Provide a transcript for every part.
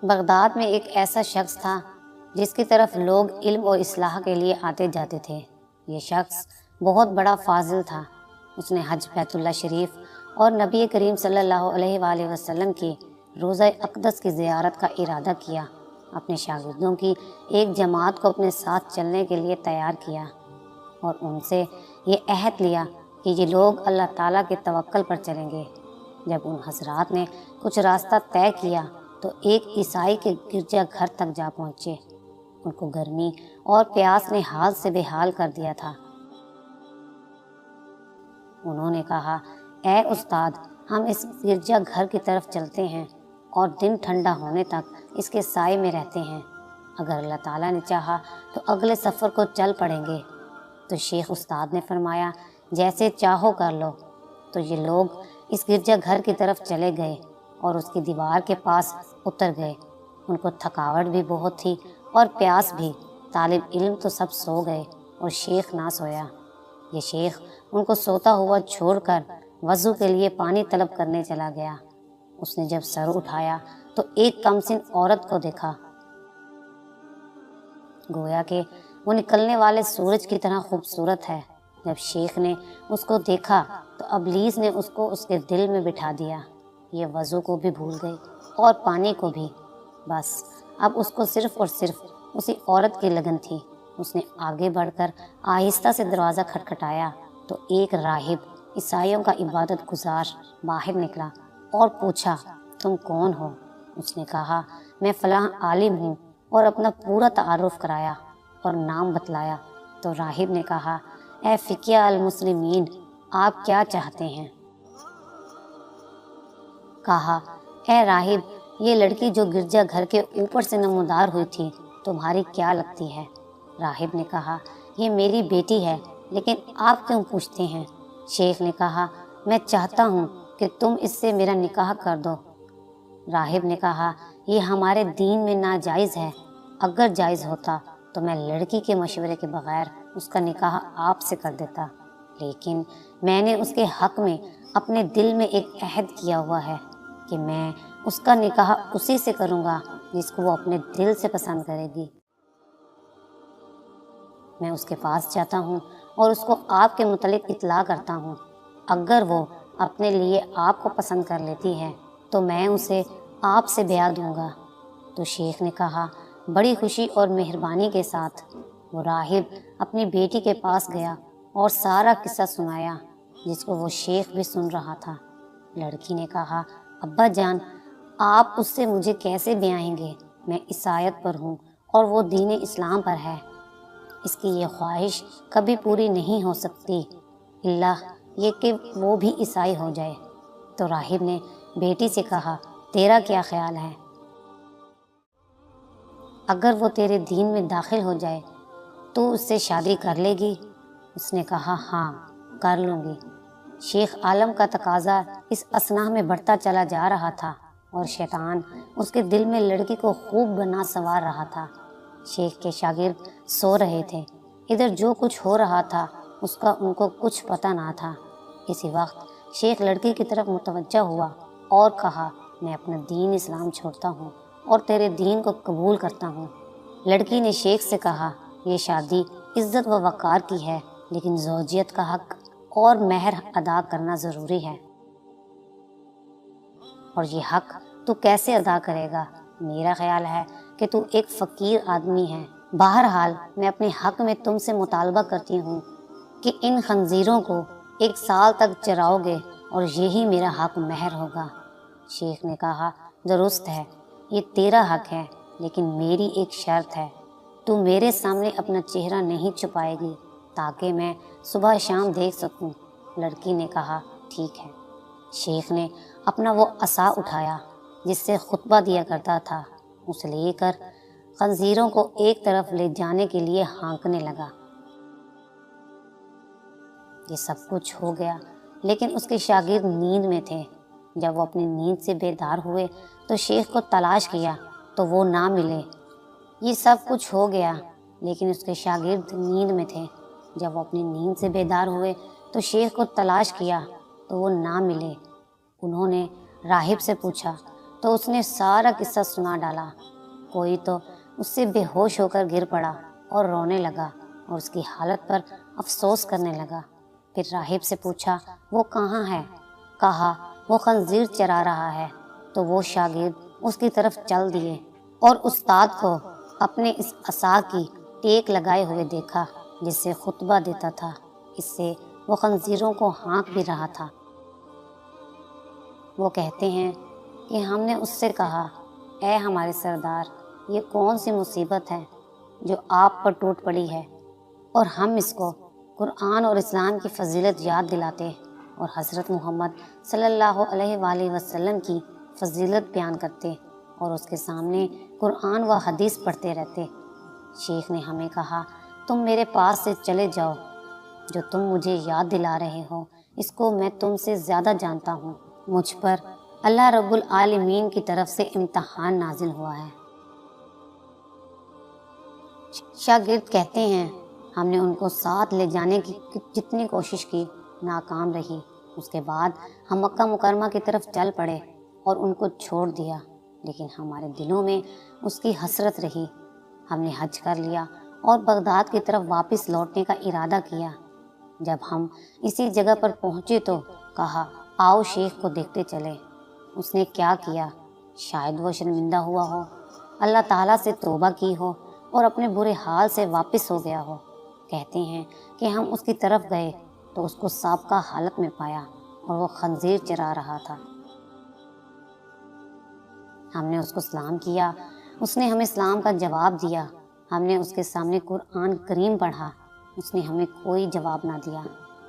Baghdad میں ایک ایسا شخص تھا جس کی طرف لوگ علم و اصلاح کے لیے آتے جاتے تھے۔ یہ شخص بہت بڑا فاضل تھا۔ اس نے حج بیت اللہ شریف اور نبی کریم صلی اللہ علیہ وآلہ وسلم کی روضہ اقدس کی زیارت کا ارادہ کیا۔ اپنے شاگردوں کی ایک جماعت کو اپنے ساتھ چلنے کے لیے تیار کیا اور ان سے یہ عہد لیا کہ یہ لوگ اللہ تعالیٰ کے توکل پر چلیں گے۔ جب ان حضرات نے کچھ راستہ طے کیا تو ایک عیسائی کے گرجا گھر تک جا پہنچے۔ ان کو گرمی اور پیاس نے حال سے بے حال کر دیا تھا۔ انہوں نے کہا، اے استاد، ہم اس گرجا گھر کی طرف چلتے ہیں اور دن ٹھنڈا ہونے تک اس کے سائے میں رہتے ہیں۔ اگر اللہ تعالیٰ نے چاہا تو اگلے سفر کو چل پڑیں گے۔ تو شیخ استاد نے فرمایا، جیسے چاہو کر لو۔ تو یہ لوگ اس گرجا گھر کی طرف چلے گئے اور اس کی دیوار کے پاس اتر گئے۔ ان کو تھکاوٹ بھی بہت تھی اور پیاس بھی۔ طالب علم تو سب سو گئے اور شیخ نہ سویا۔ یہ شیخ ان کو سوتا ہوا چھوڑ کر وضو کے لیے پانی طلب کرنے چلا گیا۔ اس نے جب سر اٹھایا تو ایک کمسن عورت کو دیکھا، گویا کہ وہ نکلنے والے سورج کی طرح خوبصورت ہے۔ جب شیخ نے اس کو دیکھا تو ابلیس نے اس کو اس کے دل میں بٹھا دیا۔ یہ وضو کو بھی بھول گئی اور پانی کو بھی۔ بس اب اس کو صرف اور صرف اسی عورت کی لگن تھی۔ اس نے آگے بڑھ کر آہستہ سے دروازہ کھٹکھٹایا تو ایک راہب عیسائیوں کا عبادت گزار باہر نکلا اور پوچھا، تم کون ہو؟ اس نے کہا، میں فلاں عالم ہوں، اور اپنا پورا تعارف کرایا اور نام بتلایا۔ تو راہب نے کہا، اے فقیہ المسلمین، آپ کیا چاہتے ہیں؟ کہا، اے راہب، یہ لڑکی جو گرجا گھر کے اوپر سے نمودار ہوئی تھی تمہاری کیا لگتی ہے؟ راہب نے کہا، یہ میری بیٹی ہے، لیکن آپ کیوں پوچھتے ہیں؟ شیخ نے کہا، میں چاہتا ہوں کہ تم اس سے میرا نکاح کر دو۔ راہب نے کہا، یہ ہمارے دین میں ناجائز ہے۔ اگر جائز ہوتا تو میں لڑکی کے مشورے کے بغیر اس کا نکاح آپ سے کر دیتا، لیکن میں نے اس کے حق میں اپنے دل میں ایک عہد کیا ہوا ہے کہ میں اس کا نکاح اسی سے کروں گا جس کو وہ اپنے دل سے پسند کرے گی۔ میں اس کے پاس جاتا ہوں اور اس کو آپ کے متعلق اطلاع کرتا ہوں۔ اگر وہ اپنے لیے آپ کو پسند کر لیتی ہے تو میں اسے آپ سے بیعت دوں گا۔ تو شیخ نے کہا، بڑی خوشی اور مہربانی کے ساتھ۔ وہ راہب اپنی بیٹی کے پاس گیا اور سارا قصہ سنایا، جس کو وہ شیخ بھی سن رہا تھا۔ لڑکی نے کہا، ابا جان، آپ اس سے مجھے کیسے بیائیں گے؟ میں عیسائیت پر ہوں اور وہ دین اسلام پر ہے۔ اس کی یہ خواہش کبھی پوری نہیں ہو سکتی اللہ یہ کہ وہ بھی عیسائی ہو جائے۔ تو راہب نے بیٹی سے کہا، تیرا کیا خیال ہے؟ اگر وہ تیرے دین میں داخل ہو جائے تو اس سے شادی کر لے گی؟ اس نے کہا، ہاں، کر لوں گی۔ شیخ عالم کا تقاضا اس اثنا میں بڑھتا چلا جا رہا تھا اور شیطان اس کے دل میں لڑکی کو خوب بنا سنوار رہا تھا۔ شیخ کے شاگرد سو رہے تھے۔ ادھر جو کچھ ہو رہا تھا اس کا ان کو کچھ پتہ نہ تھا۔ اسی وقت شیخ لڑکی کی طرف متوجہ ہوا اور کہا، میں اپنا دین اسلام چھوڑتا ہوں اور تیرے دین کو قبول کرتا ہوں۔ لڑکی نے شیخ سے کہا، یہ شادی عزت و وقار کی ہے، لیکن زوجیت کا حق اور مہر ادا کرنا ضروری ہے، اور یہ حق تو کیسے ادا کرے گا؟ میرا خیال ہے کہ تو ایک فقیر آدمی ہے۔ بہرحال میں اپنے حق میں تم سے مطالبہ کرتی ہوں کہ ان خنزیروں کو 1 سال تک چراؤ گے اور یہی میرا حق مہر ہوگا۔ شیخ نے کہا، درست ہے، یہ تیرا حق ہے، لیکن میری ایک شرط ہے، تو میرے سامنے اپنا چہرہ نہیں چھپائے گی تاکہ میں صبح شام دیکھ سکوں۔ لڑکی نے کہا، ٹھیک ہے۔ شیخ نے اپنا وہ عصا اٹھایا جس سے خطبہ دیا کرتا تھا، اسے لے کر خنزیروں کو ایک طرف لے جانے کے لیے ہانکنے لگا۔ یہ سب کچھ ہو گیا، لیکن اس کے شاگرد نیند میں تھے۔ جب وہ اپنی نیند سے بیدار ہوئے تو شیخ کو تلاش کیا تو وہ نہ ملے۔ یہ سب کچھ ہو گیا، لیکن اس کے شاگرد نیند میں تھے۔ جب وہ اپنی نیند سے بیدار ہوئے تو شیخ کو تلاش کیا تو وہ نہ ملے۔ انہوں نے راہب سے پوچھا، تو اس نے سارا قصہ سنا ڈالا۔ کوئی تو اس سے بے ہوش ہو کر گر پڑا اور رونے لگا اور اس کی حالت پر افسوس کرنے لگا۔ پھر راہب سے پوچھا وہ کہاں ہے؟ کہا وہ خنزیر چرا رہا ہے۔ تو وہ شاگرد اس کی طرف چل دیے اور استاد کو اپنے اس عصا کی ٹیک لگائے ہوئے دیکھا جس سے خطبہ دیتا تھا۔ اس سے وہ خنزیروں کو ہانک بھی رہا تھا۔ وہ کہتے ہیں کہ ہم نے اس سے کہا اے ہمارے سردار، یہ کون سی مصیبت ہے جو آپ پر ٹوٹ پڑی ہے؟ اور ہم اس کو قرآن اور اسلام کی فضیلت یاد دلاتے اور حضرت محمد صلی اللہ علیہ وآلہ وسلم کی فضیلت بیان کرتے اور اس کے سامنے قرآن و حدیث پڑھتے رہتے۔ شیخ نے ہمیں کہا تم میرے پاس سے چلے جاؤ، جو تم مجھے یاد دلا رہے ہو اس کو میں تم سے زیادہ جانتا ہوں۔ مجھ پر اللہ رب العالمین کی طرف سے امتحان نازل ہوا ہے۔ شاگرد کہتے ہیں ہم نے ان کو ساتھ لے جانے کی جتنی کوشش کی ناکام رہی۔ اس کے بعد ہم مکہ مکرمہ کی طرف چل پڑے اور ان کو چھوڑ دیا، لیکن ہمارے دلوں میں اس کی حسرت رہی۔ ہم نے حج کر لیا اور بغداد کی طرف واپس لوٹنے کا ارادہ کیا۔ جب ہم اسی جگہ پر پہنچے تو کہا آؤ شیخ کو دیکھتے چلے۔ اس نے کیا کیا؟ شاید وہ شرمندہ ہوا ہو، اللہ تعالیٰ سے توبہ کی ہو اور اپنے برے حال سے واپس ہو گیا ہو۔ کہتے ہیں کہ ہم اس کی طرف گئے تو اس کو سابقہ حالت میں پایا اور وہ خنزیر چرا رہا تھا۔ ہم نے اس کو سلام کیا، اس نے ہمیں اسلام کا جواب دیا۔ ہم نے اس کے سامنے قرآن کریم پڑھا، اس نے ہمیں کوئی جواب نہ دیا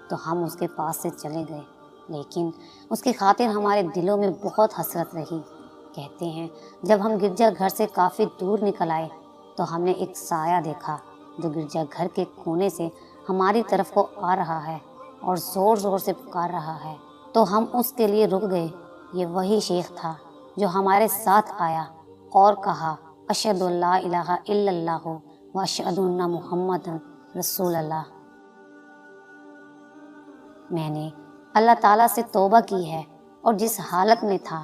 تو ہم اس کے پاس سے چلے گئے، لیکن اس کی خاطر ہمارے دلوں میں بہت حسرت رہی۔ کہتے ہیں جب ہم گرجا گھر سے کافی دور نکل آئے تو ہم نے ایک سایہ دیکھا جو گرجا گھر کے کونے سے ہماری طرف کو آ رہا ہے اور زور زور سے پکار رہا ہے، تو ہم اس کے لیے رک گئے۔ یہ وہی شیخ تھا جو ہمارے ساتھ آیا اور کہا اشہد ان لا الہ الا اللہ و اشہد ان محمد رسول اللہ۔ میں نے اللہ تعالیٰ سے توبہ کی ہے اور جس حالت میں تھا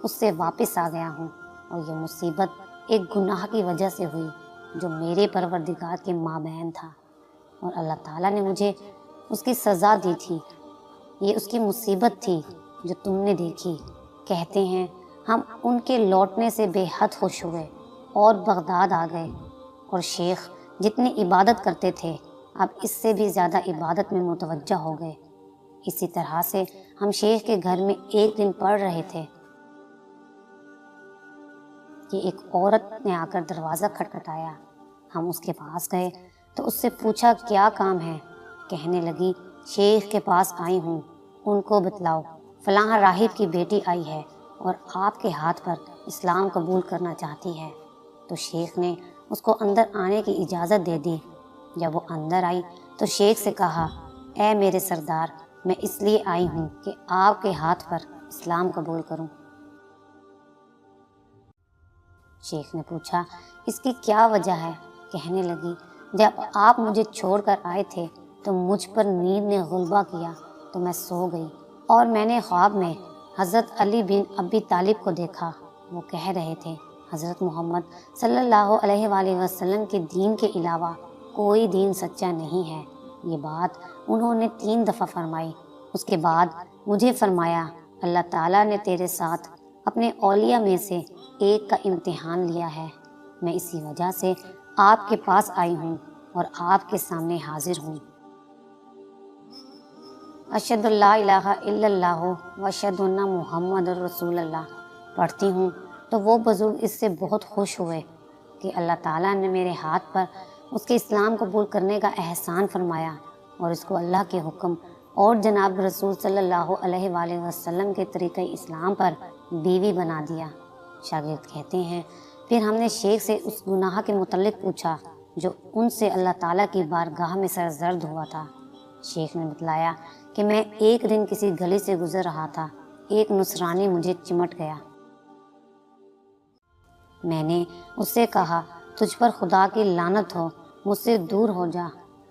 اس سے واپس آ گیا ہوں، اور یہ مصیبت ایک گناہ کی وجہ سے ہوئی جو میرے پروردگار کے مابین تھا، اور اللہ تعالیٰ نے مجھے اس کی سزا دی تھی۔ یہ اس کی مصیبت تھی جو تم نے دیکھی۔ کہتے ہیں ہم ان کے لوٹنے سے بے حد خوش ہوئے اور بغداد آ گئے، اور شیخ جتنی عبادت کرتے تھے اب اس سے بھی زیادہ عبادت میں متوجہ ہو گئے۔ اسی طرح سے ہم شیخ کے گھر میں ایک دن پڑھ رہے تھے کہ ایک عورت نے آ کر دروازہ کھٹکھٹایا۔ ہم اس کے پاس گئے تو اس سے پوچھا کیا کام ہے؟ کہنے لگی شیخ کے پاس آئی ہوں، ان کو بتلاؤ فلاں راہب کی بیٹی آئی ہے اور آپ کے ہاتھ پر اسلام قبول کرنا چاہتی ہے۔ تو شیخ نے اس کو اندر آنے کی اجازت دے دی۔ جب وہ اندر آئی تو شیخ سے کہا اے میرے سردار، میں اس لیے آئی ہوں کہ آپ کے ہاتھ پر اسلام قبول کروں۔ شیخ نے پوچھا اس کی کیا وجہ ہے؟ کہنے لگی جب آپ مجھے چھوڑ کر آئے تھے تو مجھ پر نیند نے غلبہ کیا تو میں سو گئی، اور میں نے خواب میں حضرت علی بن ابی طالب کو دیکھا۔ وہ کہہ رہے تھے حضرت محمد صلی اللہ علیہ وآلہ وسلم کے دین کے علاوہ کوئی دین سچا نہیں ہے۔ یہ بات انہوں نے 3 دفعہ فرمائی۔ اس کے بعد مجھے فرمایا اللہ تعالیٰ نے تیرے ساتھ اپنے اولیاء میں سے ایک کا امتحان لیا ہے، میں اسی وجہ سے آپ کے پاس آئی ہوں اور آپ کے سامنے حاضر ہوں۔ اشہد ان لا الہ الا اللہ و اشہد ان محمد رسول اللہ پڑھتی ہوں تو وہ بزرگ اس سے بہت خوش ہوئے کہ اللہ تعالیٰ نے میرے ہاتھ پر اس کے اسلام قبول کرنے کا احسان فرمایا اور اس کو اللہ کے حکم اور جناب رسول صلی اللہ علیہ وآلہ وسلم کے طریقہ اسلام پر بیوی بنا دیا۔ شاگرد کہتے ہیں پھر ہم نے شیخ سے اس گناہ کے متعلق پوچھا جو ان سے اللہ تعالیٰ کی بارگاہ میں سرزرد ہوا تھا۔ شیخ نے بتلایا کہ میں ایک دن کسی گلی سے گزر رہا تھا، ایک نصرانی مجھے چمٹ گیا۔ میں نے اس سے کہا تجھ پر خدا کی لعنت ہو، مجھ سے دور ہو جا۔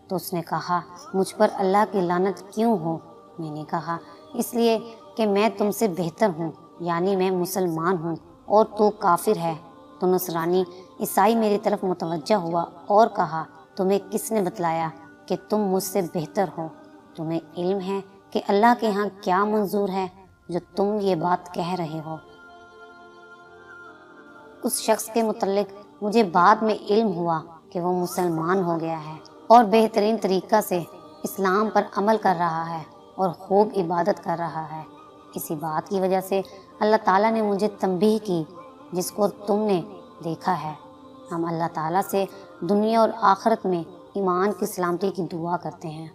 تو اس نے کہا مجھ پر اللہ کی لعنت کیوں ہو؟ میں نے کہا اس لیے کہ میں تم سے بہتر ہوں، یعنی میں مسلمان ہوں اور تو کافر ہے۔ تو نصرانی عیسائی میری طرف متوجہ ہوا اور کہا، تمہیں کس نے بتلایا کہ تم مجھ سے بہتر ہو؟ تمہیں علم ہے کہ اللہ کے ہاں کیا منظور ہے جو تم یہ بات کہہ رہے ہو؟ اس شخص کے متعلق مجھے بعد میں علم ہوا کہ وہ مسلمان ہو گیا ہے اور بہترین طریقہ سے اسلام پر عمل کر رہا ہے اور خوب عبادت کر رہا ہے۔ اسی بات کی وجہ سے اللہ تعالیٰ نے مجھے تنبیہ کی، جس کو تم نے دیکھا ہے۔ ہم اللہ تعالیٰ سے دنیا اور آخرت میں ایمان کی سلامتی کی دعا کرتے ہیں۔